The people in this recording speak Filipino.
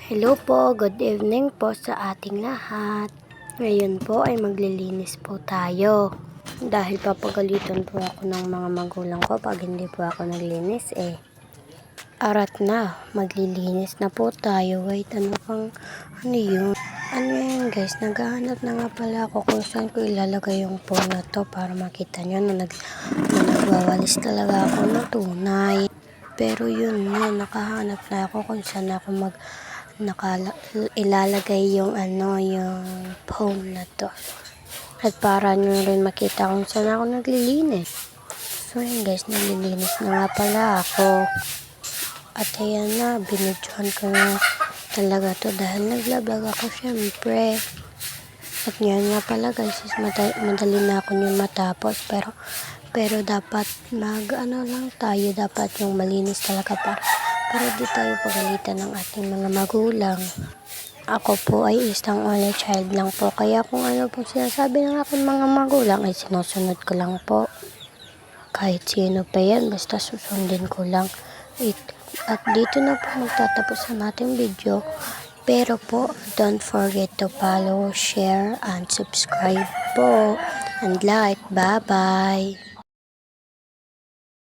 Hello po, good evening po sa ating lahat. Ngayon po ay maglilinis po tayo. Dahil papagalitan po ako ng mga magulang ko pag hindi po ako naglinis Arat na, maglilinis na po tayo. Wait, ano yun? Ano yan guys, naghahanap na nga pala ako kung saan ko ilalagay yung phone na to para makita nyo na nagwawalis talaga ako ng tunay. Pero yun na, nakahanap na ako kung saan ako ilalagay yung yung phone na to. At para nyo rin makita kung saan ako naglilinis. So yun guys, naglilinis na nga pala ako. At ayan na, binidyohan ko na talaga to dahil naglablog ako syempre. At ngayon nga pala guys, madali na ako yung matapos. Pero dapat lang tayo, dapat yung malinis talaga para di tayo pagalitan ng ating mga magulang. Ako po ay isang only child lang po, kaya kung ano po sinasabi ng aking mga magulang ay sinusunod ko lang po. Kahit sino pa yan, basta susundin ko lang. At dito na po magtatapos ang ating video. Pero po, don't forget to follow, share, and subscribe po. And like, bye-bye!